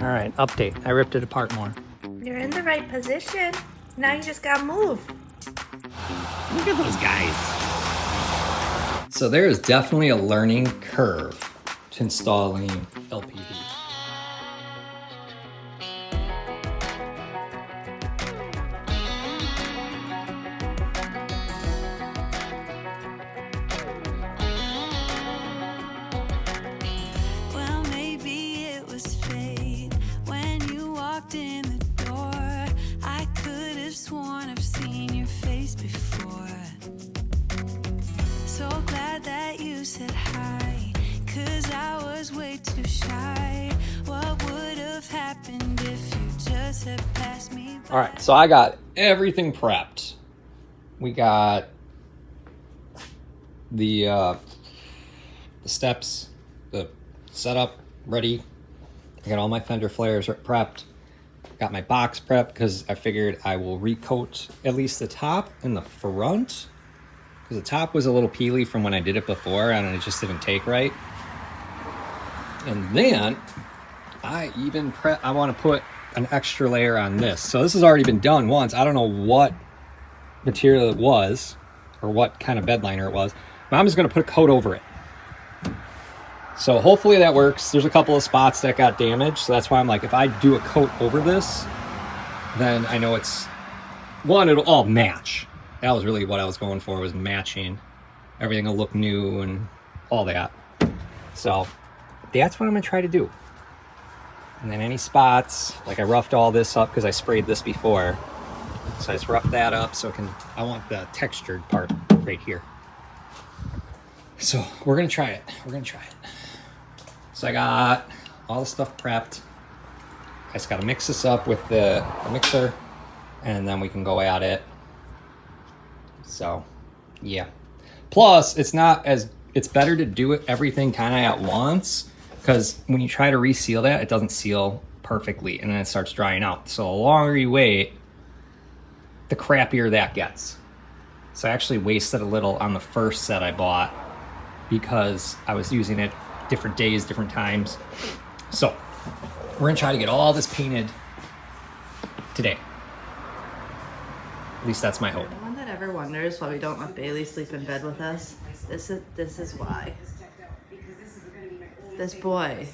All right, update. I ripped it apart more. You're in the right position. Now you just gotta move. Look at those guys. So there is definitely a learning curve to installing LPV. Well, maybe it was fate when you walked in the door. I could have sworn I've seen your face before. So glad that you said hi, 'cause I was way too shy. What would have happened if you just had passed me by? All right, so I got everything prepped. We got the steps, the setup ready. I got all my fender flares prepped. Got my box prepped because I figured I will recoat at least the top and the front, because the top was a little peely from when I did it before and it just didn't take right. And then I want to put an extra layer on this. So this has already been done once. I don't know what material it was or what kind of bed liner it was, but I'm just going to put a coat over it. So hopefully that works. There's a couple of spots that got damaged, so that's why I'm like, if I do a coat over this, then I know it'll all match. That was really what I was going for, was matching. Everything will look new and all that. So that's what I'm gonna try to do. And then any spots, like I roughed all this up because I sprayed this before. So I just roughed that up so I want the textured part right here. So we're gonna try it. So I got all the stuff prepped. I just gotta mix this up with the mixer and then we can go at it. So yeah. Plus it's better to do everything kind of at once, because when you try to reseal that, it doesn't seal perfectly and then it starts drying out. So the longer you wait, the crappier that gets. So I actually wasted a little on the first set I bought because I was using it different days, different times. So we're gonna try to get all this painted today. At least that's my hope. The one that ever wonders why we don't let Bailey sleep in bed with us, this is why. This boy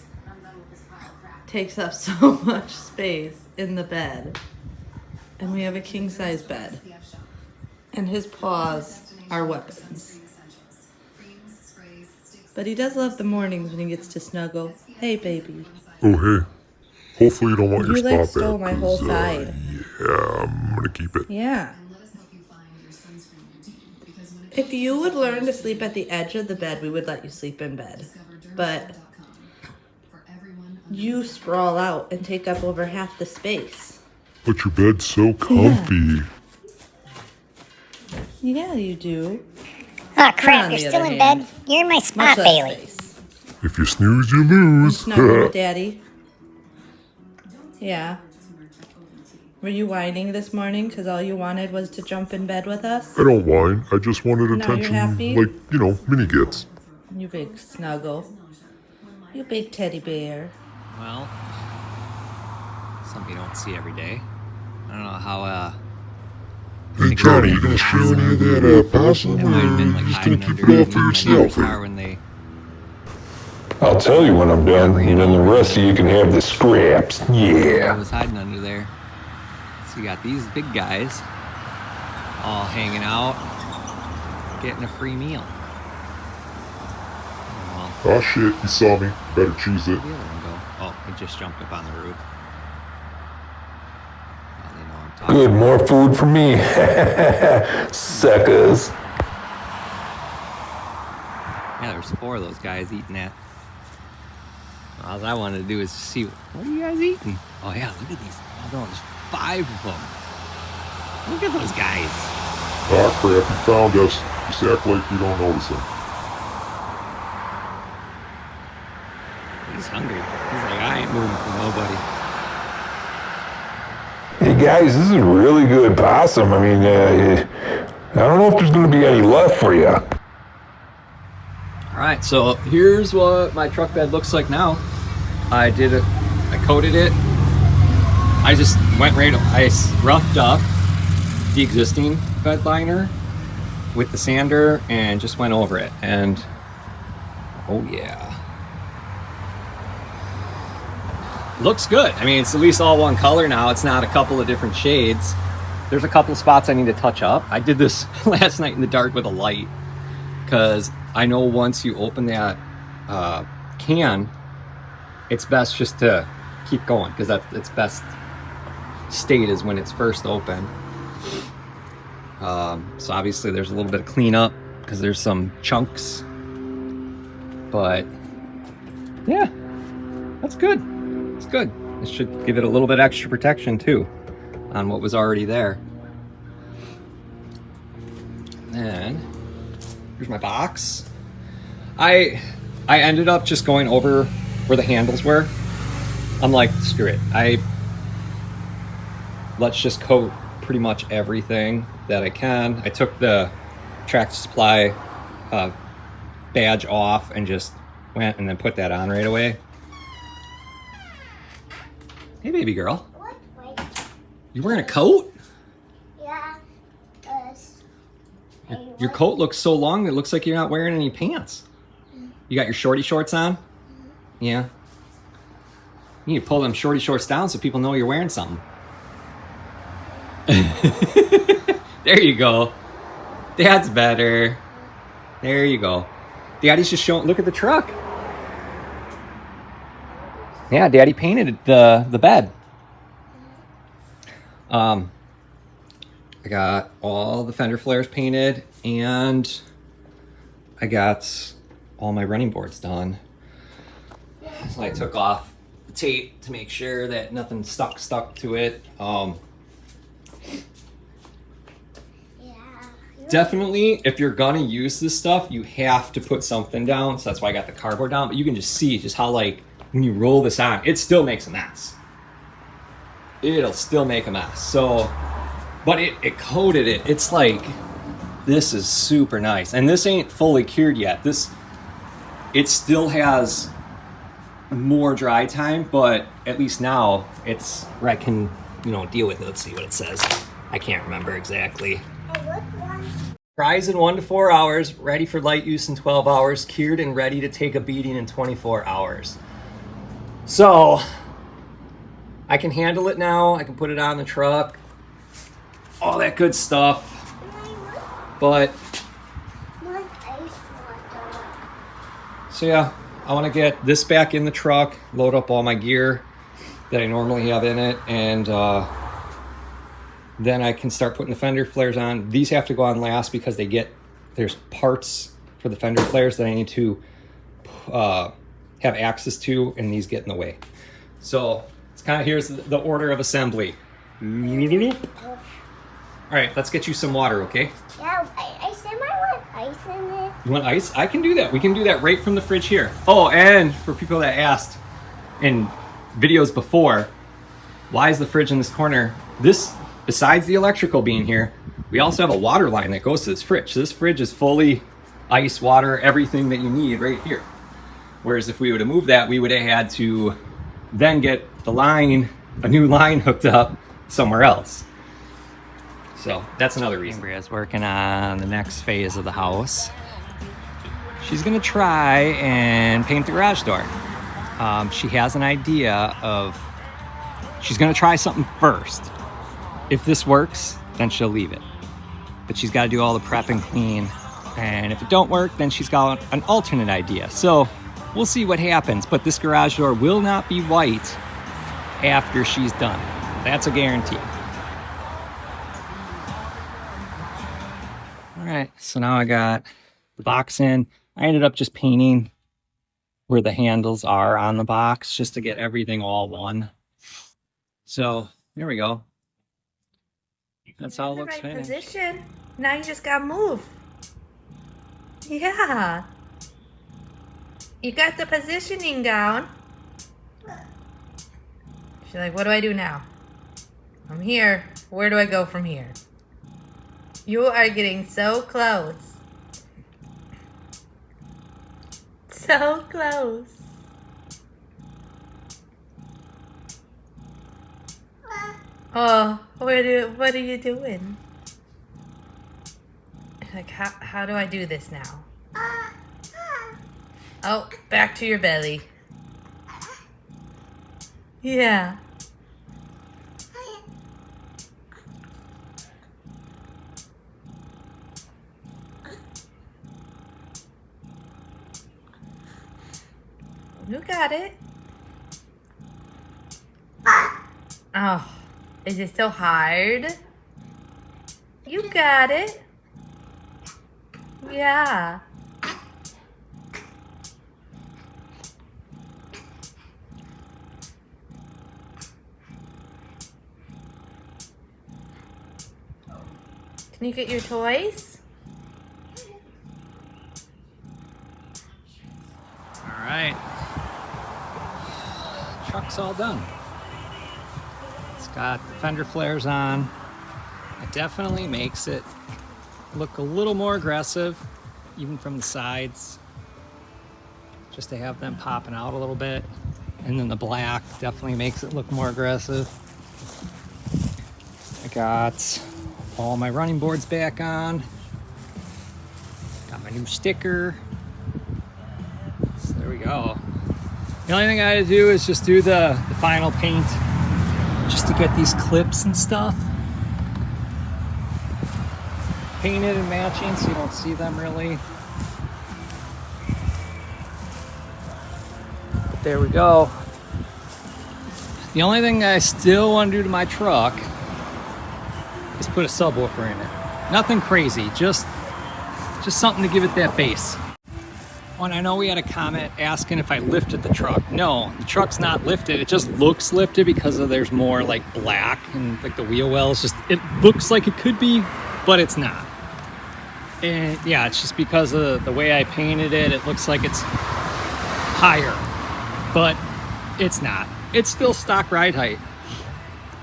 takes up so much space in the bed, and we have a king size bed, and his paws are weapons. But he does love the mornings when he gets to snuggle. Hey, baby. Oh, hey. Hopefully you don't want your You spot like back. stole my whole 'Cause, side. Yeah, I'm gonna keep it. Yeah. If you would learn to sleep at the edge of the bed, we would let you sleep in bed. But you sprawl out and take up over half the space. But your bed's so comfy. Yeah, you do. Oh on crap, the you're still other in hand, bed? You're in my Much spot, less Bailey. space. If you snooze, you lose. Snuggle with Daddy. Yeah. Were you whining this morning because all you wanted was to jump in bed with us? I don't whine. I just wanted Now you're attention, happy? like, mini gets. You big snuggle. You big teddy bear. Well, something you don't see every day. I don't know how, Hey, Johnny, you gonna share any of that possum, it might have or been you like just gonna hiding keep under it all for my yourself? neighbor's car when they, I'll tell you when I'm done, and then the rest of you can have the scraps. I Yeah. was hiding under there. So you got these big guys all hanging out, getting a free meal. Oh, well, Oh shit, he saw me. Better choose it. where'd the other one go? Oh, he just jumped up on the roof. Oh, they know I'm talking. Good, more food for me. Suckers. Yeah, there's 4 of those guys eating that. All I wanted to do is see, what are you guys eating? Oh yeah, look at these. Oh, no, there's 5 of them. Look at those guys. Ah crap, you found us. Just act like you don't notice him. He's hungry. He's like, I ain't moving for nobody. Hey guys, this is really good possum. I mean, I don't know if there's gonna be any left for you. All right, so here's what my truck bed looks like now. I coated it. I just went right, I roughed up the existing bed liner with the sander and just went over it. And oh yeah. Looks good. I mean, it's at least all one color now. It's not a couple of different shades. There's a couple of spots I need to touch up. I did this last night in the dark with a light because I know once you open that can, it's best just to keep going because that's its best state is when it's first open. So obviously there's a little bit of cleanup because there's some chunks, but yeah, that's good. It's good. It should give it a little bit extra protection too on what was already there. And here's my box. I ended up just going over where the handles were. I'm like, screw it. Let's just coat pretty much everything that I can. I took the Tractor Supply badge off and just went and then put that on right away. Hey, baby girl. What? Wait. You wearing a coat? Yeah. Your coat looks so long, it looks like you're not wearing any pants. You got your shorty shorts on? Yeah. You need to pull them shorty shorts down so people know you're wearing something. There you go. That's better. There you go. Daddy's just showing, look at the truck. Yeah, Daddy painted the bed. I got all the fender flares painted and I got all my running boards done. So I took off the tape to make sure that nothing stuck to it. Definitely, if you're gonna use this stuff, you have to put something down. So that's why I got the cardboard down. But you can just see just how, like, when you roll this on, it still makes a mess. It'll still make a mess. So, but it coated it. It's like, this is super nice. And this ain't fully cured yet. It still has more dry time, but at least now it's where I can, deal with it. Let's see what it says. I can't remember exactly. Dries in 1 to 4 hours, ready for light use in 12 hours, cured and ready to take a beating in 24 hours. So, I can handle it now. I can put it on the truck. All that good stuff. But, so yeah, I want to get this back in the truck, load up all my gear that I normally have in it, and then I can start putting the fender flares on. These have to go on last because there's parts for the fender flares that I need to have access to, and these get in the way. So it's kind of, here's the order of assembly. All right, let's get you some water, okay? Yeah, I said I want ice in it. You want ice? I can do that. We can do that right from the fridge here. Oh, and for people that asked in videos before, why is the fridge in this corner? Besides the electrical being here, we also have a water line that goes to this fridge. So this fridge is fully ice, water, everything that you need right here. Whereas if we would have moved that, we would have had to then get a new line hooked up somewhere else. So that's another reason. Ambria's working on the next phase of the house. She's gonna try and paint the garage door. She has an idea of, she's gonna try something first. If this works, then she'll leave it. But she's got to do all the prep and clean. And if it don't work, then she's got an alternate idea. So we'll see what happens. But this garage door will not be white after she's done. That's a guarantee. All right, so now I got the box in. I ended up just painting where the handles are on the box just to get everything all one. So there we go. That's how it looks finished. Position. Now you just gotta move. Yeah. You got the positioning down. She's like, what do I do now? I'm here. Where do I go from here? You are getting so close. So close. Oh, what are you doing? Like, how do I do this now? Oh, back to your belly. Yeah. You got it. Oh, is it so hard? You got it. Yeah. Can you get your toys? All right. Truck's all done. It's got the fender flares on. It definitely makes it look a little more aggressive, even from the sides, just to have them popping out a little bit. And then the black definitely makes it look more aggressive. I got all my running boards back on. Got my new sticker. So there we go. The only thing I had to do is just do the final paint, just to get these clips and stuff painted and matching so you don't see them really. But there we go. The only thing I still want to do to my truck is put a subwoofer in it. Nothing crazy, just something to give it that bass. Oh, and I know we had a comment asking if I lifted the truck. No, the truck's not lifted. It just looks lifted because there's more like black and like the wheel wells. Just it looks like it could be, but it's not. And yeah, it's just because of the way I painted it. It looks like it's higher, but it's not. It's still stock ride height.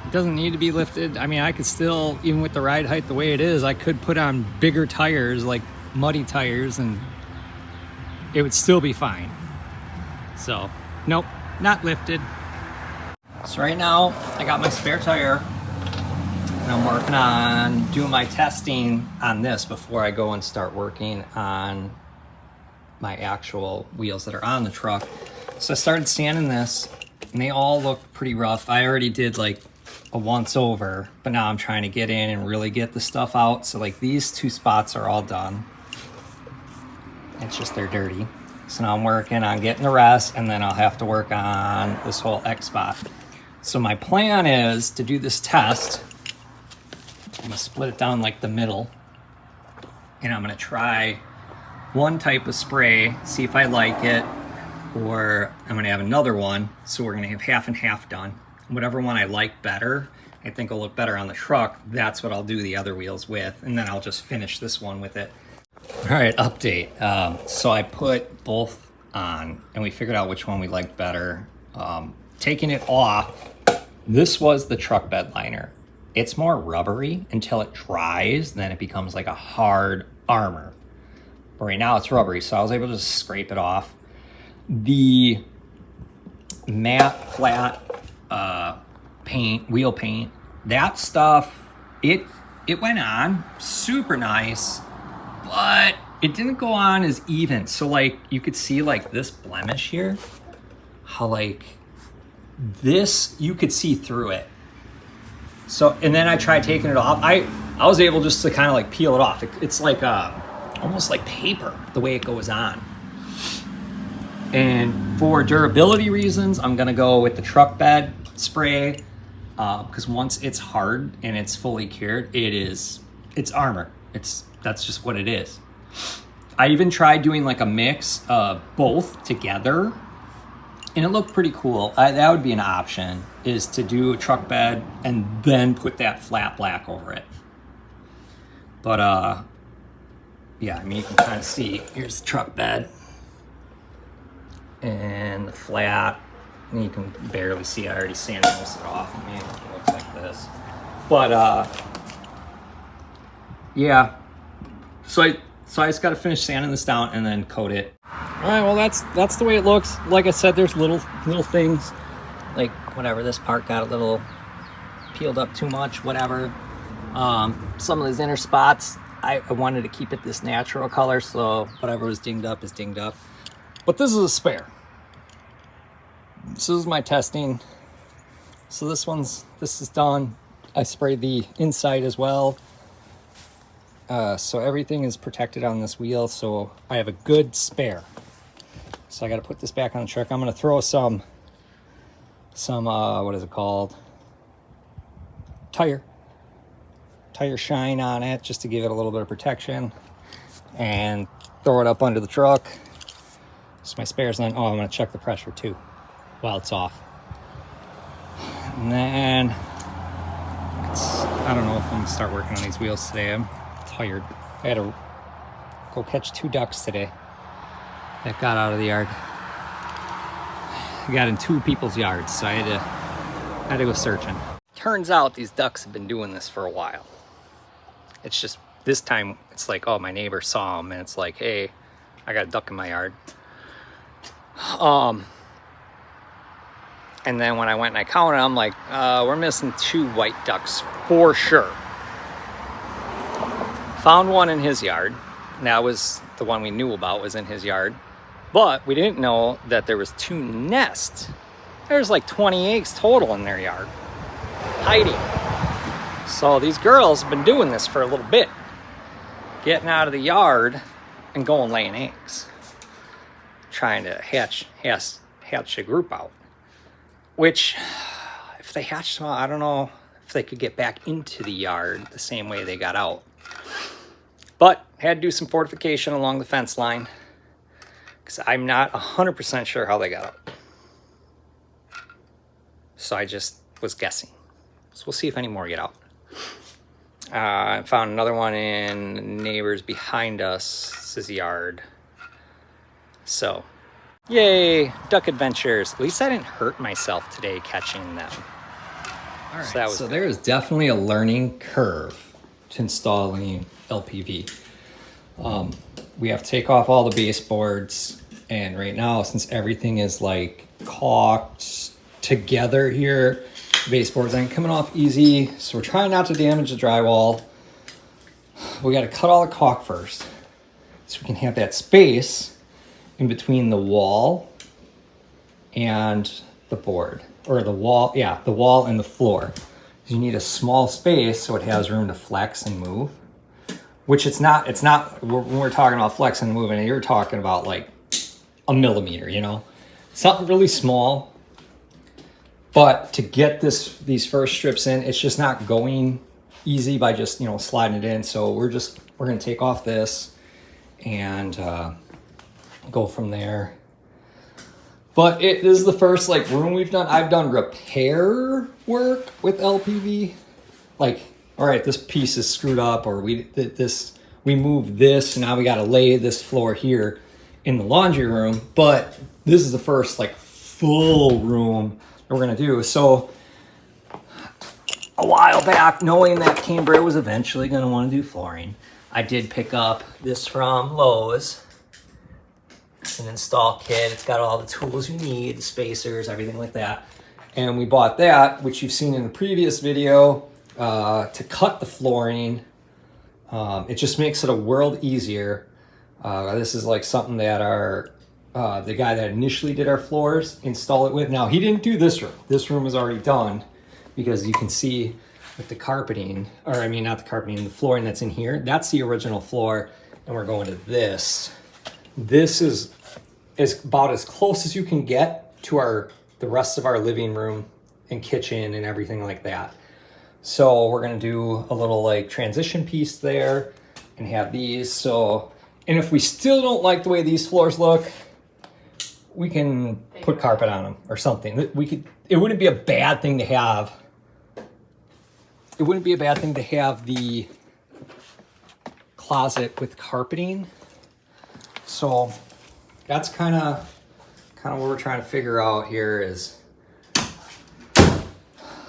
It doesn't need to be lifted. I mean, I could still, even with the ride height the way it is, I could put on bigger tires, like muddy tires, and it would still be fine. So, nope, not lifted. So right now, I got my spare tire, and I'm working on doing my testing on this before I go and start working on my actual wheels that are on the truck. So I started sanding this, and they all look pretty rough. I already did like a once over, but now I'm trying to get in and really get the stuff out. So like these two spots are all done. It's just they're dirty. So now I'm working on getting the rest, and then I'll have to work on this whole X spot. So my plan is to do this test. I'm gonna split it down like the middle, and I'm gonna try one type of spray, see if I like it, or I'm gonna have another one. So we're gonna have half and half done. Whatever one I like better, I think will look better on the truck, that's what I'll do the other wheels with, and then I'll just finish this one with it. All right, update. So I put both on, and we figured out which one we liked better. Taking it off, this was the truck bed liner. It's more rubbery until it dries, then it becomes like a hard armor. But right now it's rubbery, so I was able to just scrape it off. The matte flat paint, wheel paint, that stuff, it went on super nice, but it didn't go on as even. So like you could see like this blemish here, how like this, you could see through it. So, and then I tried taking it off. I was able just to kind of like peel it off. It's like almost like paper, the way it goes on. And for durability reasons, I'm gonna go with the truck bed spray, because once it's hard and it's fully cured, it's armor. That's just what it is. I even tried doing like a mix of both together, and it looked pretty cool. That would be an option, is to do a truck bed and then put that flat black over it. But yeah, I mean, you can kind of see, here's the truck bed and the flat, and you can barely see, I already sanded most of it off. I mean, it looks like this. But yeah, so I just got to finish sanding this down and then coat it. All right, well that's the way it looks. Like I said, there's little things, like whatever, this part got a little peeled up too much, whatever. Some of those inner spots, I wanted to keep it this natural color, so whatever was dinged up is dinged up. But this is a spare. This is my testing. So this is done. I sprayed the inside as well. So everything is protected on this wheel, so I have a good spare. So I got to put this back on the truck. I'm going to throw some what is it called? Tire shine on it, just to give it a little bit of protection, and throw it up under the truck. So my spare's on. Oh, I'm going to check the pressure too while it's off. And then I don't know if I'm going to start working on these wheels today. I'm tired. I had to go catch 2 ducks today that got out of the yard. I got in 2 people's yards, so I had to go searching. Turns out these ducks have been doing this for a while. It's just this time it's like, oh, my neighbor saw them, and it's like, hey, I got a duck in my yard. And then when I went and I counted, I'm like, we're missing 2 white ducks for sure. Found one in his yard. And that was the one we knew about, was in his yard. But we didn't know that there was 2 nests. There's like 20 eggs total in their yard, hiding. So these girls have been doing this for a little bit, getting out of the yard and going laying eggs, trying to hatch a group out. Which, if they hatched them out, I don't know if they could get back into the yard the same way they got out. But had to do some fortification along the fence line, because I'm not 100% sure how they got out. So I just was guessing. So we'll see if any more get out. I found another one in neighbors behind us. This is yard. So, yay, duck adventures. At least I didn't hurt myself today catching them. All right, so there is definitely a learning curve to installing LPV. We have to take off all the baseboards, and right now, since everything is like caulked together here, baseboards ain't coming off easy, so we're trying not to damage the drywall. We got to cut all the caulk first, so we can have that space in between the wall and the board, or the wall and the floor. You need a small space so it has room to flex and move, which it's not, when we're talking about flexing and moving, you're talking about like a millimeter, you know, something really small. But to get these first strips in, it's just not going easy by just, sliding it in. So we're going to take off this and go from there. But this is the first room we've done. I've done repair work with LPV. Like, all right, this piece is screwed up, or we moved this, and now we got to lay this floor here in the laundry room. But this is the first full room we're gonna do. So a while back, knowing that Cambria was eventually gonna want to do flooring, I did pick up this from Lowe's. It's an install kit. It's got all the tools you need, the spacers, everything like that. And we bought that, which you've seen in the previous video, to cut the flooring. It just makes it a world easier. This is something that the guy that initially did our floors installed it with. Now, he didn't do this room. This room is already done, because you can see with the carpeting, or I mean, not the carpeting, the flooring that's in here, that's the original floor, and we're going to this. This is about as close as you can get to the rest of our living room and kitchen and everything like that. So we're gonna do a little transition piece there and have these. So, and if we still don't like the way these floors look, we can put carpet on them or something. It wouldn't be a bad thing to have. It wouldn't be a bad thing to have the closet with carpeting. So that's kind of what we're trying to figure out here, is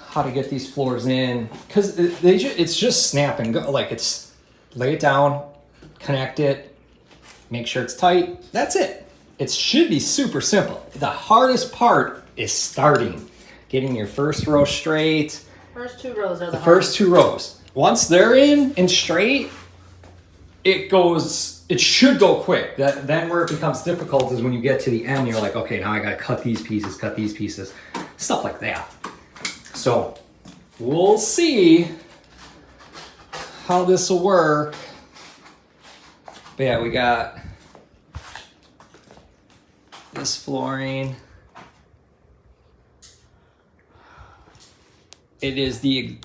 how to get these floors in, because it's just snap and go. It's lay it down, connect it, make sure it's tight. That's it. It should be super simple. The hardest part is starting, getting your first row straight, First 2 rows are The first 2 rows. Once they're in and straight, it should go quick. Then where it becomes difficult is when you get to the end, you're like, okay, now I gotta cut these pieces, stuff like that. So we'll see how this will work. But yeah, we got this flooring. It's the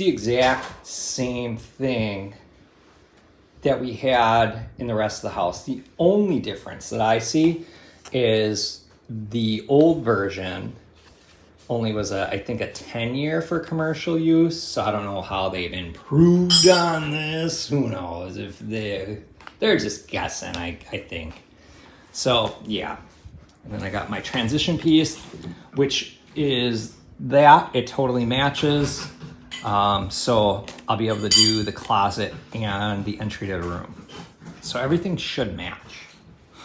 exact same thing that we had in the rest of the house. The only difference that I see is the old version only was I think a 10-year for commercial use. So I don't know how they've improved on this. Who knows if they're just guessing, I think. So yeah. And then I got my transition piece, which is that it totally matches. So I'll be able to do the closet and the entry to the room. So everything should match.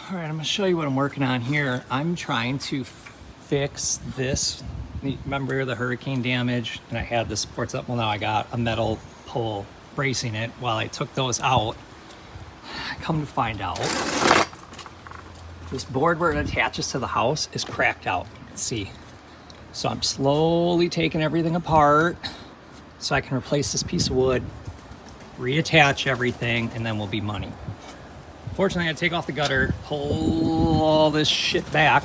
All right, I'm gonna show you what I'm working on here. I'm trying to fix this. Remember the hurricane damage? And I had the supports up. Well, now I got a metal pole bracing it while I took those out. Come to find out, this board where it attaches to the house is cracked out. Let's see. So I'm slowly taking everything apart so I can replace this piece of wood, reattach everything, and then we'll be money. Fortunately, I had to take off the gutter, pull all this shit back,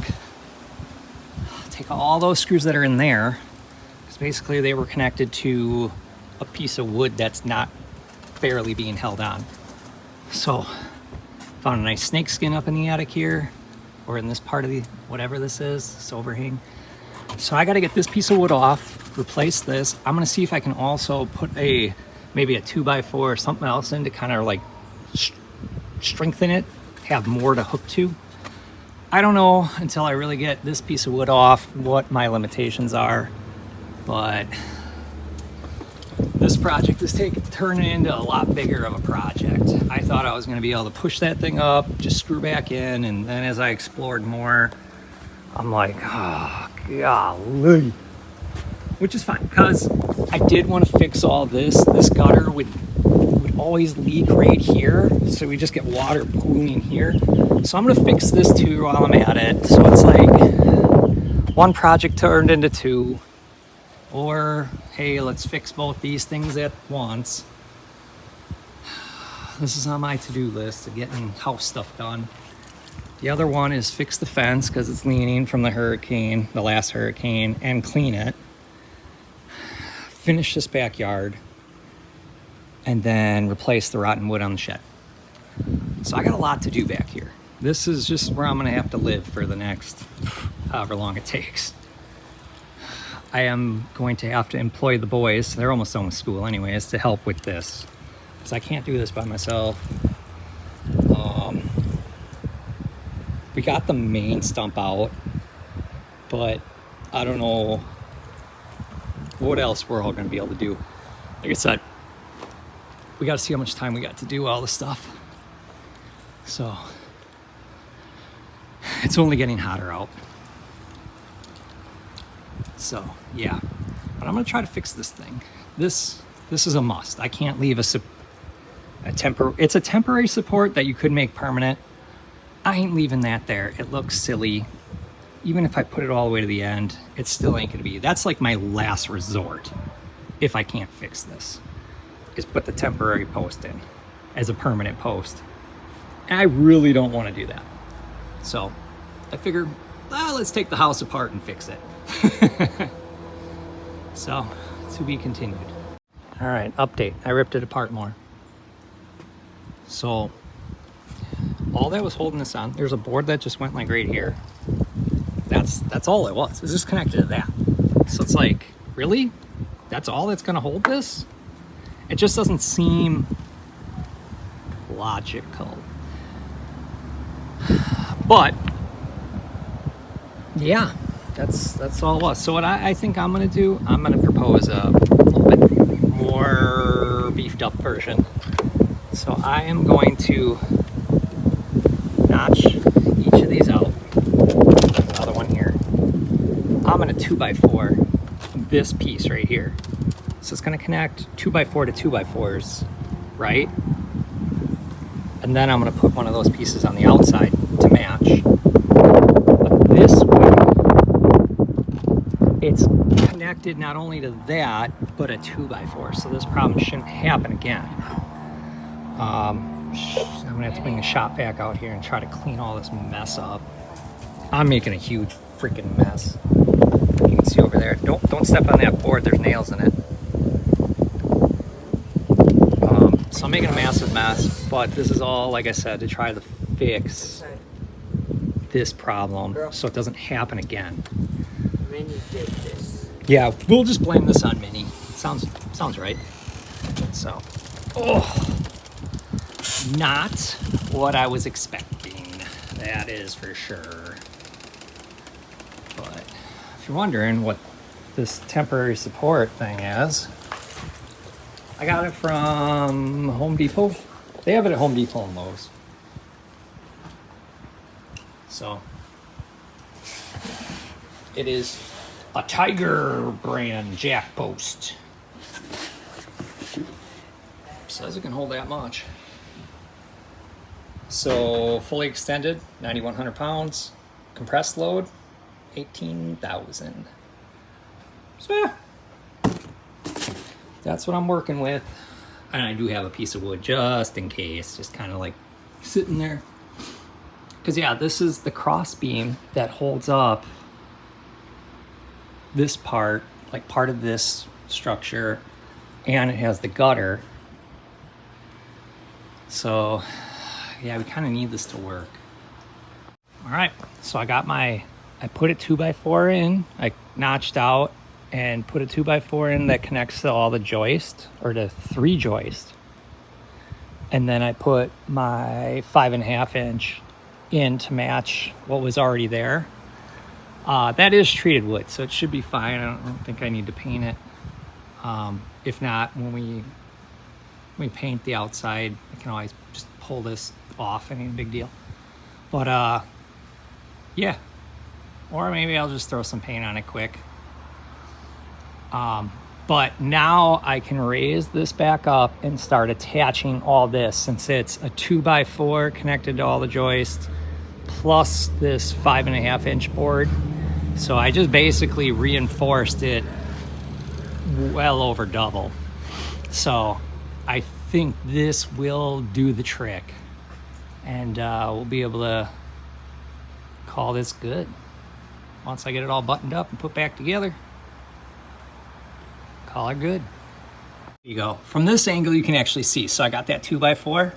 take all those screws that are in there, because basically they were connected to a piece of wood that's not barely being held on. So, found a nice snake skin up in the attic here, or in this part of the, whatever this is, this overhang. So I got to get this piece of wood off, replace this. I'm going to see if I can also put maybe a 2x4 or something else in to kind of like strengthen it, have more to hook to. I don't know until I really get this piece of wood off what my limitations are, but this project is turning into a lot bigger of a project. I thought I was going to be able to push that thing up, just screw back in, and then as I explored more, I'm like, oh, golly. Which is fine, because I did want to fix all this. This gutter would always leak right here, so we just get water pooling here. So I'm going to fix this too while I'm at it. So it's like one project turned into 2. Or, hey, let's fix both these things at once. This is on my to-do list of getting house stuff done. The other one is fix the fence because it's leaning from the hurricane, the last hurricane, and clean it. Finish this backyard, and then replace the rotten wood on the shed. So I got a lot to do back here. This is just where I'm gonna have to live for the next however long it takes. I am going to have to employ the boys, they're almost done with school anyways, to help with this. Because I can't do this by myself. We got the main stump out, but I don't know what else we're all gonna be able to do. Like I said, we gotta see how much time we got to do all the stuff. So, it's only getting hotter out. So, yeah. But I'm gonna try to fix this thing. This is a must. I can't leave it's a temporary support that you could make permanent. I ain't leaving that there. It looks silly. Even if I put it all the way to the end, it still ain't gonna be. That's like my last resort if I can't fix this, is put the temporary post in as a permanent post. And I really don't want to do that. So I figured, well, let's take the house apart and fix it. So, to be continued. All right, update. I ripped it apart more. So, all that was holding this on, there's a board that just went like right here. That's all it was. It's just connected to that. So it's like, really? That's all that's gonna hold this? It just doesn't seem logical. But yeah, that's all it was. So what I think I'm gonna do, I'm gonna propose a little bit more beefed up version. So I am going to notch each of these out. There's another one here. I'm gonna 2x4 this piece right here. So it's gonna connect 2x4 to 2x4s, right? And then I'm gonna put one of those pieces on the outside to match. But this way, it's connected not only to that, but a 2x4. So this problem shouldn't happen again. I'm gonna have to bring the shop vac out here and try to clean all this mess up. I'm making a huge freaking mess. You can see over there. Don't step on that board. There's nails in it. So I'm making a massive mess, but this is all, like I said, to try to fix this problem so it doesn't happen again. Minnie did this. Yeah, we'll just blame this on Minnie. Sounds right. So, not what I was expecting. That is for sure. But if you're wondering what this temporary support thing is, I got it from Home Depot. They have it at Home Depot and Lowe's. So it is a Tiger brand jack post. Says it can hold that much. So fully extended, 9,100 pounds. Compressed load, 18,000. So yeah, that's what I'm working with. And I do have a piece of wood just in case, just kind of like sitting there. Because yeah, this is the cross beam that holds up this part, like part of this structure, and it has the gutter. So yeah, we kind of need this to work. All right, so I put a 2x4 in, I notched out and put a 2x4 in that connects to all the joist, or to 3 joists. And then I put my 5.5 inch in to match what was already there. That is treated wood, so it should be fine. I don't think I need to paint it. If not, when we paint the outside, I can always just pull this off. It ain't a big deal. But yeah, or maybe I'll just throw some paint on it quick. But now I can raise this back up and start attaching all this, since it's a 2x4 connected to all the joists plus this 5.5 inch board. So I just basically reinforced it well over double. So I think this will do the trick, and we'll be able to call this good once I get it all buttoned up and put back together. Call it good. There you go. From this angle you can actually see. So I got that 2x4,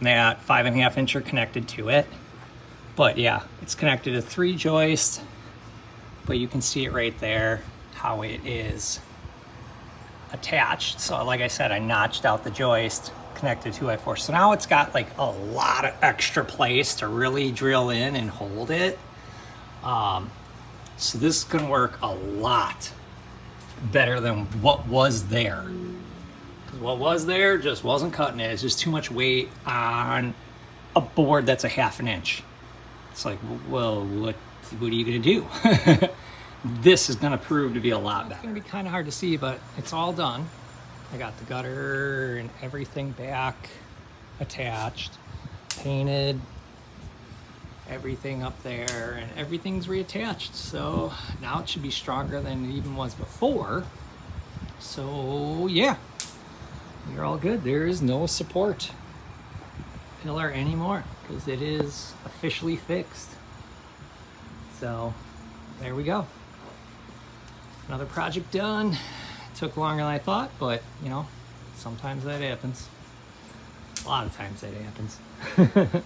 that 5.5 incher connected to it. But yeah, it's connected to 3 joists, but you can see it right there how it is attached. So like I said, I notched out the joist, connected 2x4. So now it's got like a lot of extra place to really drill in and hold it. So this is gonna work a lot better than what was there. Because what was there just wasn't cutting it. It's just too much weight on a board that's a 1/2 inch. It's like, well, what are you gonna do? This is gonna prove to be a lot better. It's gonna be kind of hard to see, but it's all done. I got the gutter and everything back attached, painted, everything up there, and everything's reattached. So now it should be stronger than it even was before. So yeah, you're all good. There is no support pillar anymore because it is officially fixed. So there we go. Another project done. Took longer than I thought, but you know, sometimes that happens. A lot of times that happens.